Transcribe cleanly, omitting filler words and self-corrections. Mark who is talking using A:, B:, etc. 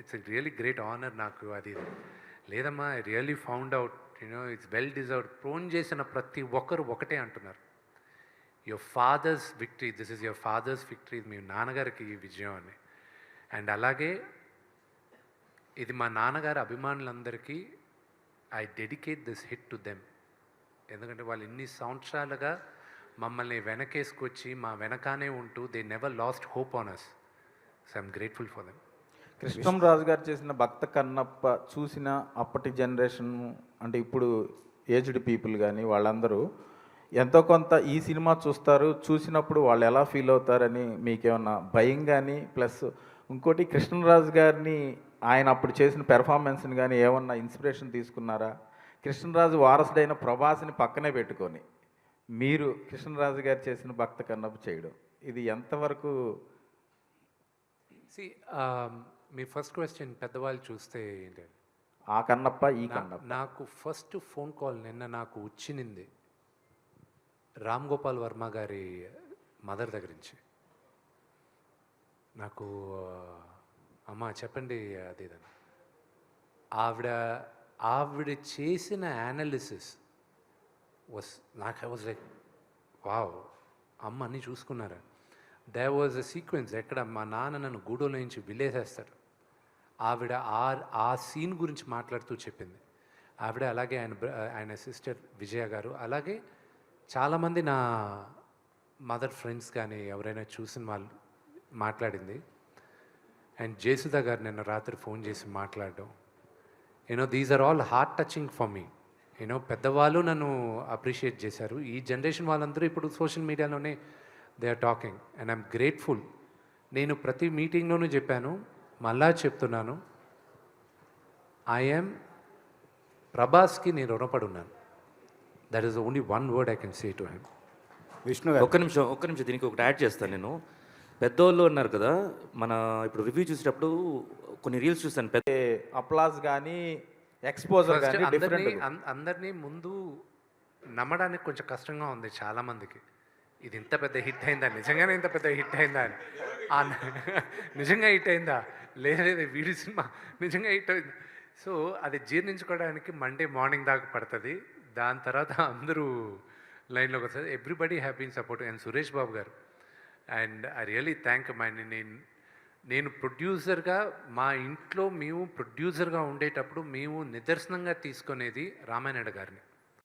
A: It's a really great honour నాకు అది. లేదమ్మా, I really found out, it's well deserved. Phone చేసిన ప్రతి ఒక్కరు ఒకటే అంటున్నారు, your father's victory, this is your father's victory, మీ నాన్నగారికి ఈ విజయం అని. అండ్ అలాగే ఇది మా నాన్నగారి అభిమానులందరికీ I dedicate this hit to them. ఎందుకంటే వాళ్ళు ఇన్ని సంవత్సరాలుగా మమ్మల్ని వెనకేసుకొచ్చి మా వెనకానే ఉంటూ they never lost hope on us. So I'm grateful for them.
B: Krishnamraju గారు చేసిన భక్త కన్నప్ప చూసిన అప్పటి జనరేషన్, అంటే ఇప్పుడు ఏజ్డ్ పీపుల్ కానీ వాళ్ళందరూ ఎంతో కొంత ఈ సినిమా చూస్తారు, చూసినప్పుడు వాళ్ళు ఎలా ఫీల్ అవుతారని మీకేమన్నా భయం కానీ, ప్లస్ ఇంకోటి కృష్ణరాజు గారిని ఆయన అప్పుడు చేసిన పెర్ఫార్మెన్స్ని కానీ ఏమన్నా ఇన్స్పిరేషన్ తీసుకున్నారా? కృష్ణరాజు వారసుడైన ప్రభాస్ని పక్కనే పెట్టుకొని మీరు కృష్ణరాజు గారు చేసిన భక్త కన్నప్ప చేయడం, ఇది ఎంతవరకు?
A: మీ ఫస్ట్ క్వశ్చన్ పెద్దవాళ్ళు చూస్తే ఏంటి,
B: ఆ కన్నప్ప ఈ కన్నప్ప.
A: నాకు ఫస్ట్ ఫోన్ కాల్ నిన్న నాకు వచ్చింది రామ్ గోపాల్ వర్మ గారి మదర్ దగ్గర నుంచి. నాకు అమ్మ చెప్పండి అది ఇదని. ఆవిడ చేసిన యానాలిసిస్ నాకు ఐ వాజ్ లైక్ వావ్, అమ్మ అన్నీ చూసుకున్నారా. దేర్ వాజ్ అ సీక్వెన్స్ ఎక్కడ మా నాన్న నన్ను గూడోలో నుంచి విలేసేస్తాడు. ఆవిడ ఆ సీన్ గురించి మాట్లాడుతూ చెప్పింది ఆవిడ. అలాగే ఆయన సిస్టర్ విజయ గారు, అలాగే చాలామంది నా మదర్ ఫ్రెండ్స్ కానీ ఎవరైనా చూసిన వాళ్ళు మాట్లాడింది. అండ్ జయసుధా గారు నిన్న రాత్రి ఫోన్ చేసి మాట్లాడడం, these are all heart touching for me. పెద్దవాళ్ళు నన్ను అప్రిషియేట్ చేశారు. ఈ జనరేషన్ వాళ్ళందరూ ఇప్పుడు సోషల్ మీడియాలోనే they are talking and I'm grateful. నేను ప్రతి మీటింగ్లోనూ చెప్పాను, మళ్ళా చెప్తున్నాను, ఐఎమ్ ప్రభాస్కి నేను రుణపడి ఉన్నాను. That is only one word I can say to him.
C: Vishnu గారు, ఒక్క నిమిషం దీనికి ఒకటి యాడ్ చేస్తాను నేను. పెద్దోళ్ళు అన్నారు కదా, మన ఇప్పుడు రివ్యూ చూసేటప్పుడు కొన్ని రీల్స్ చూస్తాను, పెద్ద
B: అప్లాస్ కానీ ఎక్స్పోజర్ కానీ
A: అందరినీ ముందు నమ్మడానికి కొంచెం కష్టంగా ఉంది చాలామందికి. ఇది ఇంత పెద్ద హిట్ అయిందా, నిజంగానే ఇంత పెద్ద హిట్ అయిందా అని. నిజంగా హిట్ అయిందా, లేదు వీడి సినిమా నిజంగా హిట్ అయింది. సో అది జీర్ణించుకోవడానికి మండే మార్నింగ్ దాకా పడుతుంది. దాని తర్వాత అందరూ లైన్లోకి వస్తుంది. Everybody have been support. And Suresh Babu గారు, and I really thank my నేను ప్రొడ్యూసర్గా మా ఇంట్లో మేము ప్రొడ్యూసర్గా ఉండేటప్పుడు మేము నిదర్శనంగా తీసుకునేది రామానాయుడు గారిని.